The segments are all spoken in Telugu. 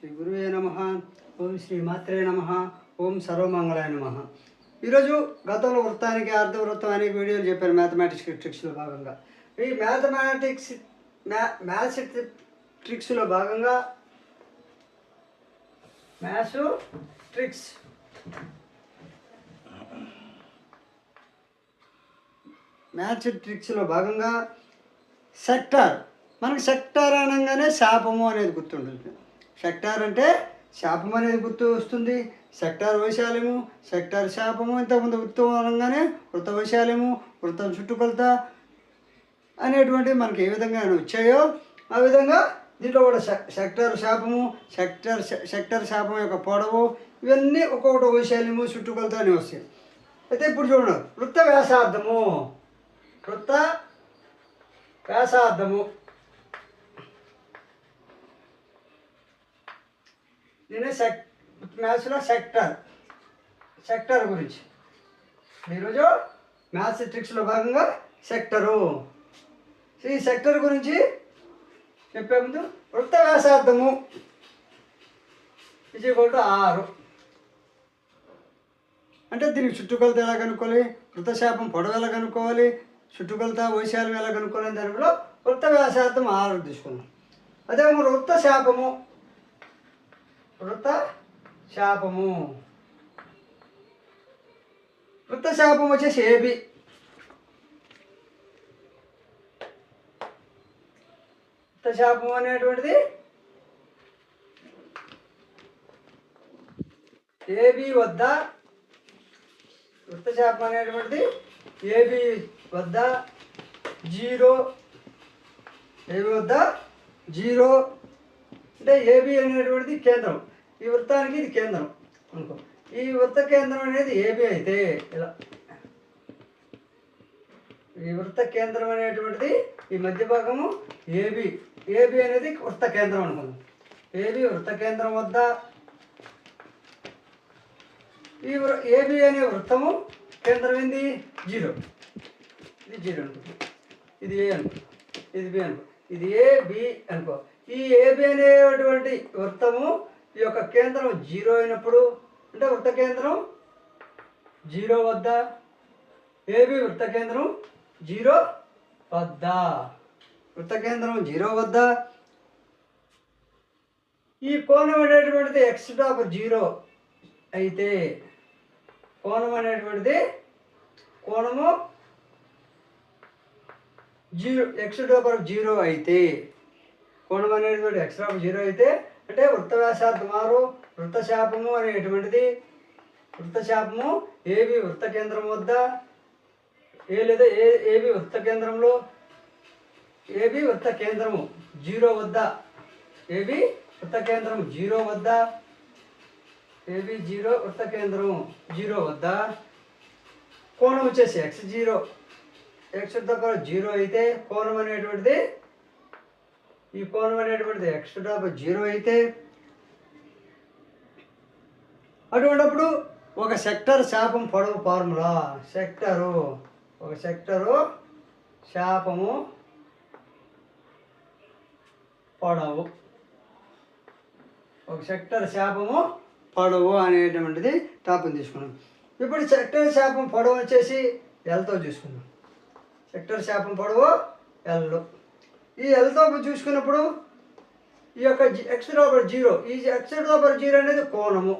శ్రీ గురువే నమః. ఓం శ్రీ మాత్రే నమః. ఓం సర్వమంగళాయ నమః. ఈరోజు గతంలో వృత్తానికి అర్ధవృత్తం అనే వీడియోలు చెప్పాను మ్యాథమెటిక్స్ ట్రిక్స్లో భాగంగా. ఈ మ్యాథ్స్ ట్రిక్స్లో భాగంగా మ్యాథ్స్ ట్రిక్స్ మ్యాథ్స్ ట్రిక్స్లో భాగంగా సెక్టార్. మనకి సెక్టార్ అనగానే శాపము అనేది గుర్తుంటుంది. సెక్టార్ అంటే శాపం అనేది గుర్తు వస్తుంది. సెక్టార్ వైశాల్యము, సెక్టార్ శాపము, ఇంతకుముందు వృత్తం అనగానే వృత్త వైశాల్యము, వృత్తం చుట్టుకొలత అనేటువంటివి మనకి ఏ విధంగా వచ్చాయో ఆ విధంగా దీంట్లో కూడా సెక్టార్ శాపము, సెక్టార్ శాపం యొక్క పొడవు, ఇవన్నీ ఒక్కొక్కటి వైశాల్యము, చుట్టుకొలత అని వస్తాయి. అయితే ఇప్పుడు చూడండి, వృత్త వ్యాసార్థము దీని మ్యాథ్స్లో సెక్టర్ గురించి ఈరోజు మ్యాథ్స్ ట్రిక్స్లో భాగంగా సెక్టరు. ఈ సెక్టర్ గురించి చెప్పే ముందు వృత్త వ్యాసార్థము = 6 అంటే దీనికి చుట్టుకొలత ఎలా కనుక్కోవాలి, వృత్తశాపం పొడవు ఎలా కనుక్కోవాలి, చుట్టుకొలత వైశాల్యం ఎలా కనుక్కోవాలి, దానిలో వృత్త వ్యాసార్థం 6 తీసుకున్నాం. అదే వృత్త శాపం వచ్చేసి ఏబి. వృత్త శాపం అనేటువంటిది ఏబి వద్ద, వృత్త శాపం అనేటువంటిది ఏబి వద్ద 0 అంటే ఏబి అనేటువంటిది కేంద్రం. ఈ వృత్తానికి ఇది కేంద్రం అనుకో. ఈ వృత్త కేంద్రం అనేది ఏబి అయితే ఇలా, ఈ వృత్త కేంద్రం అనేటువంటిది ఈ మధ్య భాగము ఏబి అనేది వృత్త కేంద్రం అనుకుందాం. ఏబి వృత్త కేంద్రం వద్ద ఈ ఏబి అనే వృత్తము కేంద్రం ఏంది 0. ఇది 0 అనుకో, ఇది ఏ అనుకో, ఇది బి అనుకో, ఇది ఏబి అనుకో. ఈ ఏబి అనేటువంటి వృత్తము ఈ యొక్క కేంద్రం 0 అయినప్పుడు, అంటే వృత్త కేంద్రం 0 వద్ద, ఏబి వృత్త కేంద్రం 0 వద్ద, వృత్త కేంద్రం 0 వద్ద ఈ కోణం అనేటువంటిది x⁻0 అయితే, కోణము x⁻0 అయితే, కోణం అనేటువంటి x⁻0 అయితే అంటే వృత్త వ్యాసార్థం 6, వృత్త శాపము అనేటువంటిది, వృత్త శాపము ఏబి వృత్త కేంద్రం వద్ద, ఏబి వృత్త కేంద్రంలో, ఏబి వృత్త కేంద్రము 0 వద్ద, ఏబి వృత్త కేంద్రం 0 వద్ద, ఏబి 0 వృత్త కేంద్రం 0 వద్ద కోణం వచ్చేసి x⁻0 అయితే, కోణం అనేటువంటిది ఈ కోణం అనేటువంటిది x⁻0 అయితే, అటువంటిప్పుడు ఒక సెక్టర్ శాపం పొడవు ఫార్ములా, ఒక సెక్టరు శాపము పొడవు, ఒక సెక్టర్ శాపము పొడవు అనేటువంటిది టాపిక్ తీసుకున్నాం. ఇప్పుడు సెక్టర్ శాపం పొడవు వచ్చేసి ఎల్తో చూసుకున్నాం. సెక్టర్ శాపం పొడవు ఎల్. ఈ ఎల్తో చూసుకున్నప్పుడు ఈ యొక్క x⁻0, ఈ x⁻0 అనేది కోణము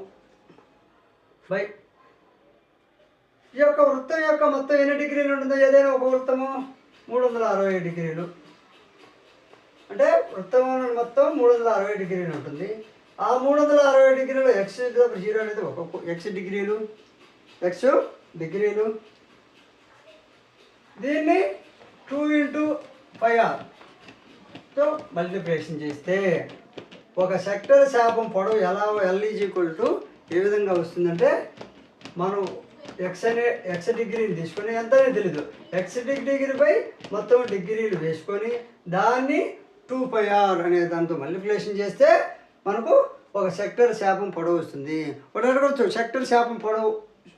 బై ఈ యొక్క వృత్తం యొక్క మొత్తం ఎన్ని డిగ్రీలు ఉంటుందో, ఏదైనా ఒక వృత్తము 360 డిగ్రీలు, అంటే వృత్తం మొత్తం 360 డిగ్రీలు ఉంటుంది. ఆ 360 డిగ్రీలు x⁻0 అనేది ఒక x డిగ్రీలు. దీన్ని 2 × πr మల్టిప్లికేషన్ చేస్తే ఒక సెక్టర్ శాపం పొడవు ఎలా L ఏ విధంగా వస్తుందంటే, మనం x డిగ్రీని తీసుకొని ఎంత అనేది తెలీదు, x డిగ్రీ మొత్తం డిగ్రీలు వేసుకొని దాన్ని 2πr అనే దాంతో మల్టిప్లికేషన్ చేస్తే మనకు ఒక సెక్టర్ శాపం పొడవు వస్తుంది. ఒకటి అడగవచ్చు, సెక్టర్ శాపం పొడవు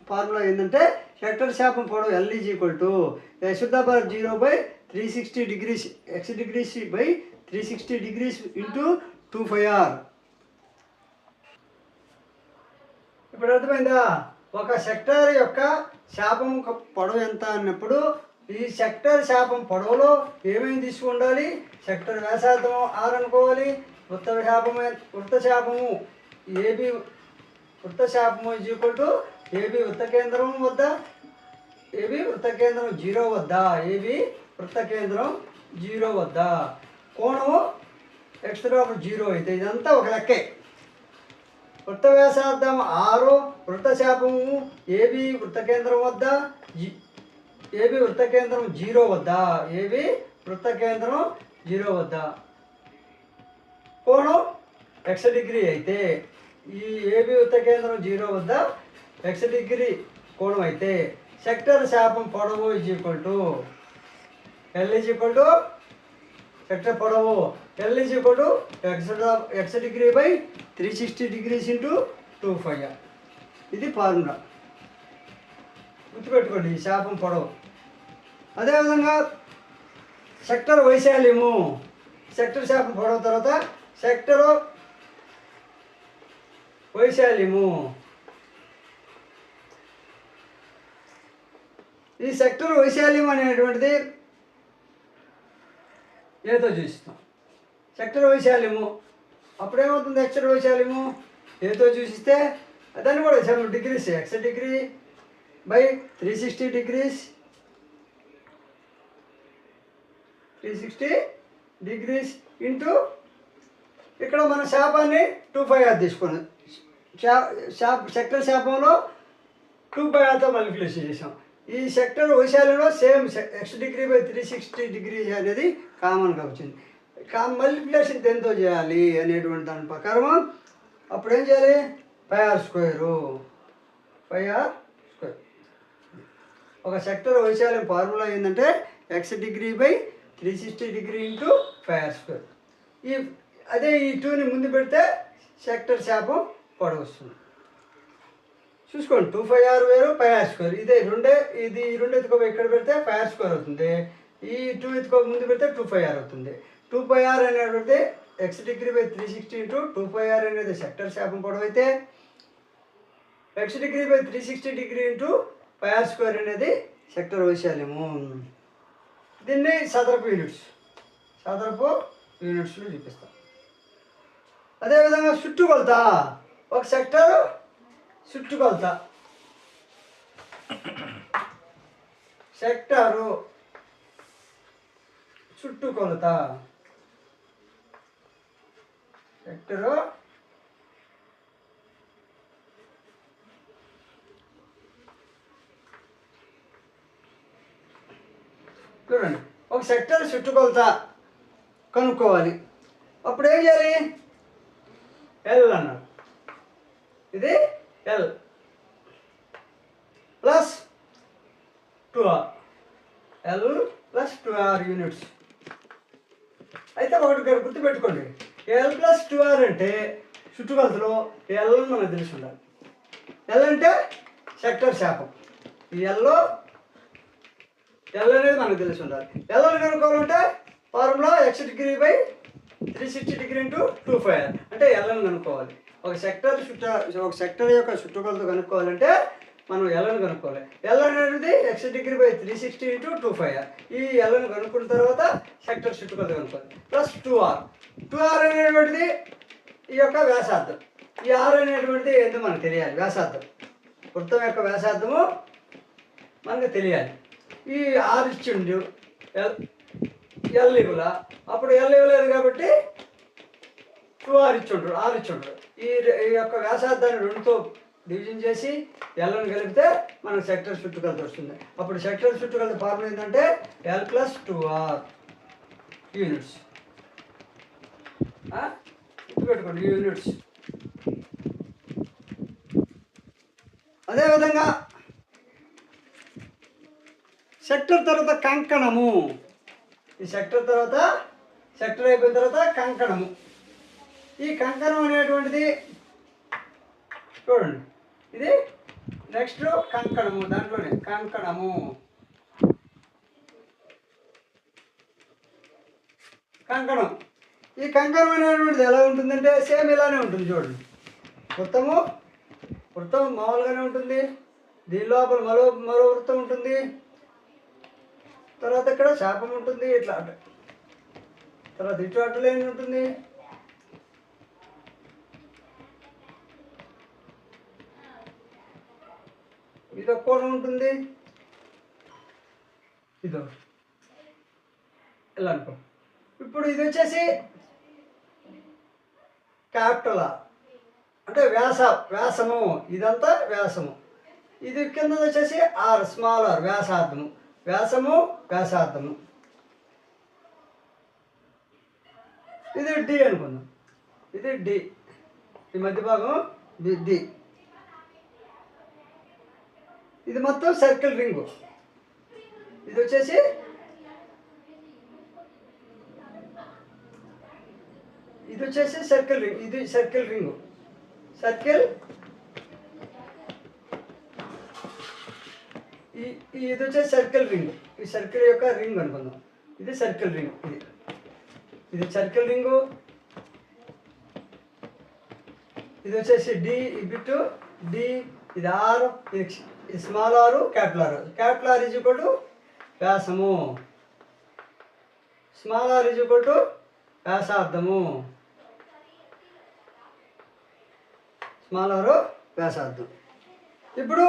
ఫార్ములా ఏంటంటే, సెక్టర్ శాపం పొడవు L x⁻0 360 degrees, x degrees by 360 degrees into 2πr. ఇప్పుడు అర్థమైందా? ఒక సెక్టర్ యొక్క శాపం పొడవు ఎంత అన్నప్పుడు ఈ సెక్టర్ శాపం పొడవులో ఏమేమి తీసుకుండాలి? సెక్టర్ వ్యాసార్థం ఆర్ అనుకోవాలి. వృత్త శాపము ఏబి వృత్త శాపము ఈజ్ ఈక్వల్ టు ఏబి వృత్త కేంద్రం వద్ద ఏబి వృత్త కేంద్రం 0 వద్ద ఏబి వృత్త కేంద్రం 0 వద్ద కోణము ఎక్స్ 0 అయితే ఇదంతా ఒక లెక్కే. వృత్త వ్యాసార్థం 6 వృత్త శాపము ఏబి వృత్త కేంద్రం వద్ద ఏబి వృత్త కేంద్రం 0 వద్ద ఏబి వృత్త కేంద్రం 0 వద్ద కోణం ఎక్స్ డిగ్రీ అయితే ఈ ఏబి వృత్త కేంద్రం 0 వద్ద ఎక్స్ డిగ్రీ కోణం అయితే సెక్టర్ శాపం పొడవు is equal to l is equal to sector పొడవు l is equal to x degree by 360 degrees into 2πr. ఇది ఫార్ములా, గుర్తుపెట్టుకోండి. ఈ శాపం పొడవు. అదేవిధంగా సెక్టర్ వైశాల్యము, సెక్టర్ శాపం పొడవు తర్వాత సెక్టర్ వైశాల్యము. ఈ సెక్టర్ వైశాల్యం అనేటువంటిది ఏతో చూస్తాం. సెక్టర్ వైశాల్యము అప్పుడేమవుతుంది? సెక్టర్ వైశాల్యము ఏతో చూసిస్తే దాన్ని కూడా 7 degrees X degree by 360 degrees into ఇక్కడ మన శాపాన్ని 2πr తీసుకున్నాం. సెక్టర్ శాపంలో 2πrతో మల్టిప్లికేషన్ చేసాం. ఈ సెక్టర్ వైశాల్యంలో same x degree by 360 degrees అనేది కామన్గా వచ్చింది. మల్టిప్లికేషన్ దేంతో చేయాలి అనేటువంటి దాని ప్రకారం అప్పుడు ఏం చేయాలి? πr square. ఒక సెక్టర్ వైశాల్యం ఫార్ములా ఏంటంటే X degree by 360 degree into πr square. అదే ఈ 2ని ముందు పెడితే సెక్టర్ శాపం పొడవు వస్తుంది. చూసుకోండి, 2πr వేరు πr స్క్వేర్. ఇది ఈ రెండు ఎత్తుకో ఇక్కడ పెడితే πr స్క్వేర్ అవుతుంది. ఈ 2 ఎత్తుకో ముందు పెడితే 2πr అవుతుంది. 2πr అనేటువంటి X degree by 360 into 2πr అనేది సెక్టర్ శాపం పొడవు అయితే X degree by 360 degree into πr square అనేది సెక్టర్ వైశాల్యము. దీన్ని చదరపు యూనిట్స్లో చూపిస్తాం. అదేవిధంగా చుట్టుకొలత, ఒక సెక్టర్ చుట్టుకొలత సెక్టరు చుట్టుకొలత సెక్టరు చూడండి, ఒక సెక్టర్ చుట్టుకొలత కనుక్కోవాలి. అప్పుడు ఏం చేయాలి? ఎల్ అన్నారు. ఇది L plus 2r, L plus 2r units. అయితే ఒకటి గుర్తుపెట్టుకోండి, ఎల్ ప్లస్ 2r అంటే చుట్టుకొలతలో ఎల్ మనకు తెలిసి ఉండాలి. ఎల్ అంటే సెక్టర్ శాపం. ఈ ఎల్ అనేది మనకు తెలిసి ఉండాలి. ఎల్ అని కనుక్కోవాలంటే formula x degree by 360 degree into 2πr అంటే ఎల్ అని కనుక్కోవాలి. ఒక సెక్టర్ యొక్క చుట్టుకొలత కనుక్కోవాలంటే మనం ఎల్ అని కనుక్కోవాలి. ఎల్ అనేది X degree by 360 into 2πr. ఈ ఎల్ అని కనుక్కున్న తర్వాత సెక్టర్ చుట్టుకొలత కనుక్కోవాలి. ప్లస్ 2r అనేటువంటిది ఈ యొక్క వ్యాసార్థం. ఈ ఆర్ అనేటువంటిది ఏంటో మనకు తెలియాలి. వ్యాసార్థం, వృత్తం యొక్క వ్యాసార్థము మనకు తెలియాలి. ఈ ఆర్ ఇచ్చిండు ఎల్ ఇవ్వలా, అప్పుడు ఎల్ ఇవ్వలేదు కాబట్టి 2r ఇచ్చుండ్రు, ఆర్ ఇచ్చుండ్రు. ఈ యొక్క వ్యాసార్థాన్ని 2తో డివిజన్ చేసి ఎల్ని కలిపితే మనకు సెక్టర్ చుట్టుకొలత వస్తుంది. అప్పుడు సెక్టర్ చుట్టుకొలత ఫార్ములా ఏంటంటే ఎల్ ప్లస్ 2r యూనిట్స్. గుర్తుపెట్టుకోండి, యూనిట్స్. అదేవిధంగా సెక్టర్ తర్వాత కంకణము. ఈ సెక్టర్ అయిపోయిన తర్వాత కంకణము. ఈ కంకణం అనేటువంటిది చూడండి, ఇది నెక్స్ట్ కంకణము. దాంట్లోనే కంకణము. ఈ కంకణం అనేటువంటిది ఎలా ఉంటుందంటే సేమ్ ఇలానే ఉంటుంది. చూడండి, మొత్తము వృత్తం మామూలుగానే ఉంటుంది, దీని లోపల మరో వృత్తం ఉంటుంది, తర్వాత ఇక్కడ శాపం ఉంటుంది, ఇట్లా తర్వాత ఇటు అడ్డులేని ఉంటుంది, ఇదొక కోణం ఉంటుంది, ఇదో ఇలా అనుకో. ఇప్పుడు ఇది వచ్చేసి క్యాపిటల్ అంటే వ్యాసము, ఇదంతా వ్యాసము. ఇది కింద వచ్చేసి ఆర్ స్మాల్ ఆర్ వ్యాసార్థము, వ్యాసార్థము. ఇది డి అనుకుందాం, ఇది డి, ఈ మధ్య భాగం డి. ఇది మొత్తం సర్కిల్ రింగు. ఇది వచ్చేసి సర్కిల్ రింగ్, ఇది సర్కిల్ రింగు, ఇది వచ్చేసి సర్కిల్ రింగ్, ఈ సర్కిల్ యొక్క రింగ్ అనుకుందాం. ఇది సర్కిల్ రింగ్, ఇది సర్కిల్ రింగు. ఇది వచ్చేసి డి, ఈ బిట్టు డి, ఇది ఆర్, ఇది small r, capital R is equal to వ్యాసము, small r is equal to వ్యాసార్థము, స్మాల్ ఆరు వ్యాసార్థం. ఇప్పుడు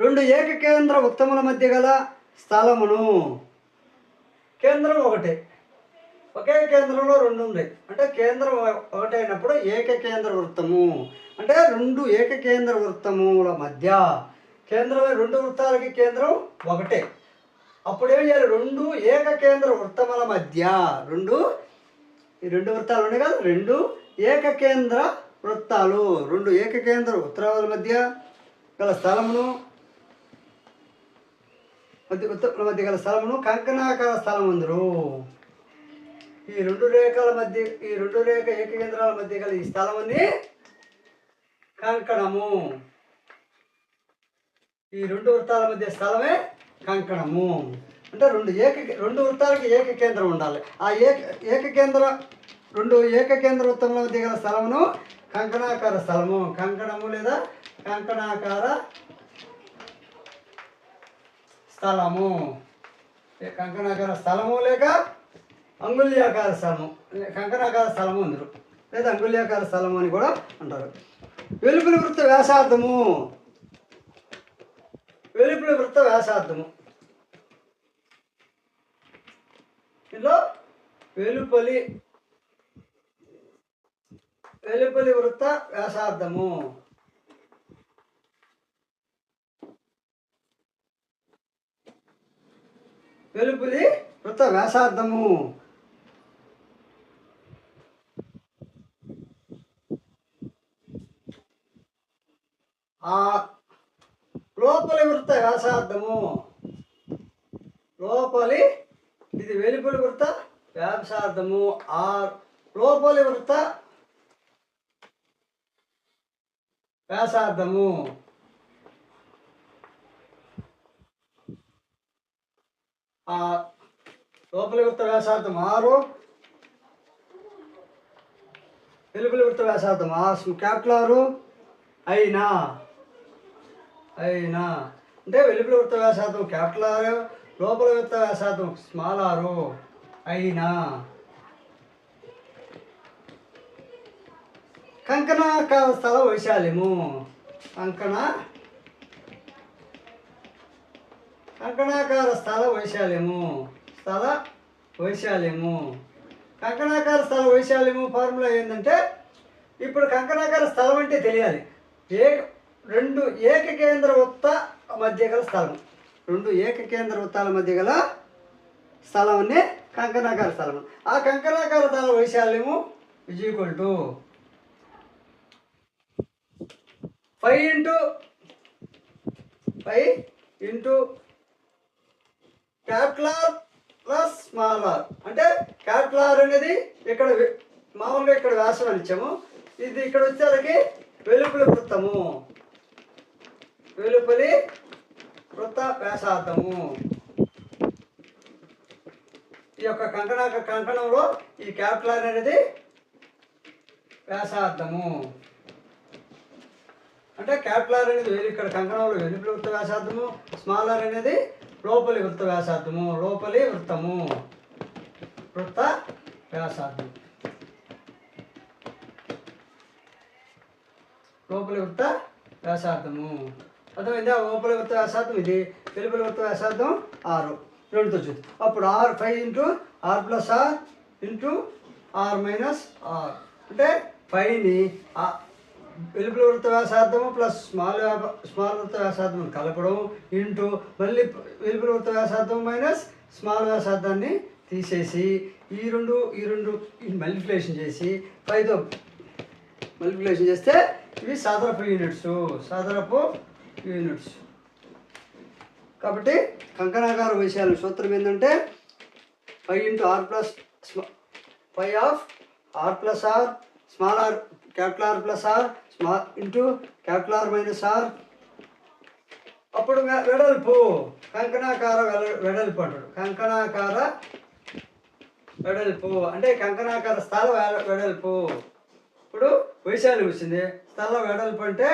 రెండు ఏకకేంద్ర వృత్తముల మధ్య గల స్థలమును, కేంద్రం ఒకటే, ఒకే కేంద్రంలో రెండు ఉన్నాయి అంటే కేంద్రం ఒకటే అయినప్పుడు ఏకకేంద్ర వృత్తము అంటే రెండు ఏకకేంద్ర వృత్తముల మధ్య కేంద్రమే, రెండు వృత్తాలకి కేంద్రం ఒకటే. అప్పుడు ఏం చేయాలి, రెండు ఏకకేంద్ర వృత్తముల మధ్య ఈ రెండు వృత్తాలు ఉన్నాయి కదా, రెండు ఏకకేంద్ర వృత్తాలు, రెండు ఏకకేంద్ర వృత్తాల మధ్య గల స్థలమును, వృత్తముల మధ్య గల స్థలమును కంకణాకార స్థలం అందరు. ఈ రెండు ఏకకేంద్రాల మధ్య గల ఈ స్థలముని కంకణము, ఈ రెండు వృత్తాల మధ్య స్థలమే కంకణము. అంటే రెండు వృత్తాలకి ఏకకేంద్రం ఉండాలి. ఆ రెండు ఏకకేంద్ర వృత్తముల మధ్య గల స్థలమును కంకణాకార స్థలము, కంకణము లేదా కంకణాకార స్థలము, కంకణాకార స్థలము లేక అంగుళ్యాకార స్థలము, కంకణాకార స్థలము అందరు లేదా అంగుళ్యాకార స్థలము అని కూడా అంటారు. వెలుపలి వృత్త వ్యాసార్థము, ఇందులో వెలుపలి వృత్త వ్యాసార్థము, వెలుపలి వృత్త వ్యాసార్థము. ఆ లోపలి వృత్త వ్యాసార్థము, ఇది వెలుపలి వృత్త వ్యాసార్థము. ఆ లోపలి వృత్త వ్యాసార్థము లోపలి వృత్త వ్యాసార్థం 6, వెలుపలి వృత్త వ్యాసార్థం క్యాపిటల్ ఆరు అయినా అంటే వెలుపలి వృత్త వ్యాసార్థం క్యాపిటల్ ఆరు, లోపల వృత్త వ్యాసార్థం స్మాల్ ఆరు అయినా. కంకణాకార స్థల వైశాల్యము, కంకణాకార స్థల వైశాల్యము, కంకణాకార స్థల వైశాల్యము ఫార్ములా ఏంటంటే, ఇప్పుడు కంకణాకార స్థలం అంటే తెలియాలి. రెండు ఏకకేంద్ర వృత్త మధ్య గల స్థలం, రెండు ఏకకేంద్ర వృత్తాల మధ్య గల స్థలాన్ని కంకణాకార స్థలం. ఆ కంకణాకార స్థల వైశాల్యము is equal to 5 into capital are plus small r. అంటే క్యాపిటల్ ఆర్ అనేది ఇక్కడ మామూలుగా ఇక్కడ వ్యాసం అని ఇచ్చాము, ఇది ఇక్కడ వచ్చేసరికి వెలుపలి వృత్తము, వెలుపలి వృత్త వ్యాసార్థము. ఈ యొక్క కంకణంలో ఈ క్యాపిటల్ ఆర్ అనేది వ్యాసార్థము. అంటే క్యాపిటల్ ఆర్ అనేది ఇక్కడ కంకణంలో వెలుపలి వృత్త వ్యాసార్థము, స్మాల్ ఆర్ అనేది లోపలి వృత్త వ్యాసార్థము, లోపలి వృత్తము వృత్త వ్యాసార్థం, లోపలి వృత్త వ్యాసార్థము. అర్థమైందా? లోపలి వృత్త వ్యాసార్థం ఇది, వెలుపలి వృత్త వ్యాసార్థం 6 రెండుతో చూద్దాం. అప్పుడు r 5 into r plus r into r minus r అంటే 5ని వెలుపలి వృత్త వ్యాసార్థము ప్లస్ స్మాల్ వృత్త వ్యాసార్థం కలపడం ఇంటూ మళ్ళీ వెలుపలి వృత్త వ్యాసార్థం మైనస్ స్మాల్ వ్యాసార్థాన్ని తీసేసి ఈ రెండు మల్టిప్లికేషన్ చేసి 5తో మల్టిప్లికేషన్ చేస్తే ఇవి సదరపు యూనిట్స్. కాబట్టి కంకణాకార వైశాల్య సూత్రం ఏంటంటే 5 into r plus 5 of r plus r small r capital are plus r small into capital r minus r. అప్పుడు వెడల్పు కంకణాకార వెడల్పు అంటాడు. కంకణాకార వెడల్పు అంటే కంకణాకార స్థల వెడల్పు. ఇప్పుడు వైశాల్యం వచ్చింది, స్థల వెడల్పు అంటే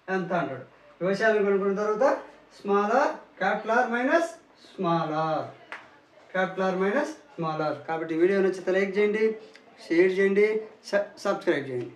ఎంత అంటాడు. వైశాల్యం కనుక్కున్న తర్వాత small r capital r minus small r, capital r minus small r. కాబట్టి వీడియో నచ్చితే లైక్ చేయండి, షేర్ చేయండి, సబ్స్క్రైబ్ చేయండి.